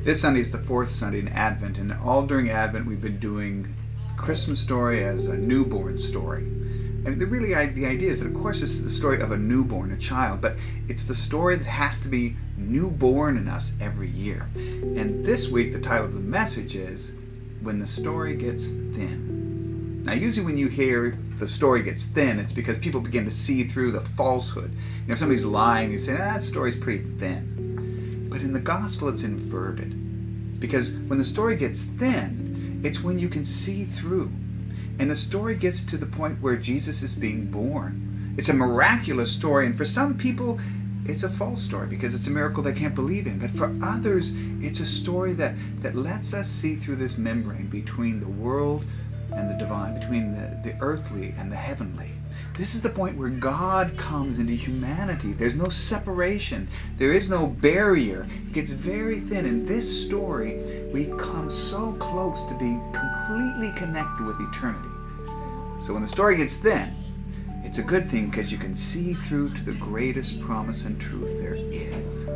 This Sunday is the fourth Sunday in Advent, and all during Advent we've been doing the Christmas story as a newborn story. And the idea is that, of course, this is the story of a newborn, a child, but it's the story that has to be newborn in us every year. And this week, the title of the message is When the Story Gets Thin. Now, usually when you hear the story gets thin, it's because people begin to see through the falsehood. You know, if somebody's lying, you say, that story's pretty thin. But in the gospel, it's inverted. Because when the story gets thin, it's when you can see through. And the story gets to the point where Jesus is being born. It's a miraculous story, and for some people, it's a false story because it's a miracle they can't believe in. But for others, it's a story that lets us see through this membrane between the world and the divine, between the earthly and the heavenly. This is the point where God comes into humanity. There's no separation. There is no barrier. It gets very thin. In this story, we come so close to being completely connected with eternity. So when the story gets thin, it's a good thing because you can see through to the greatest promise and truth there is.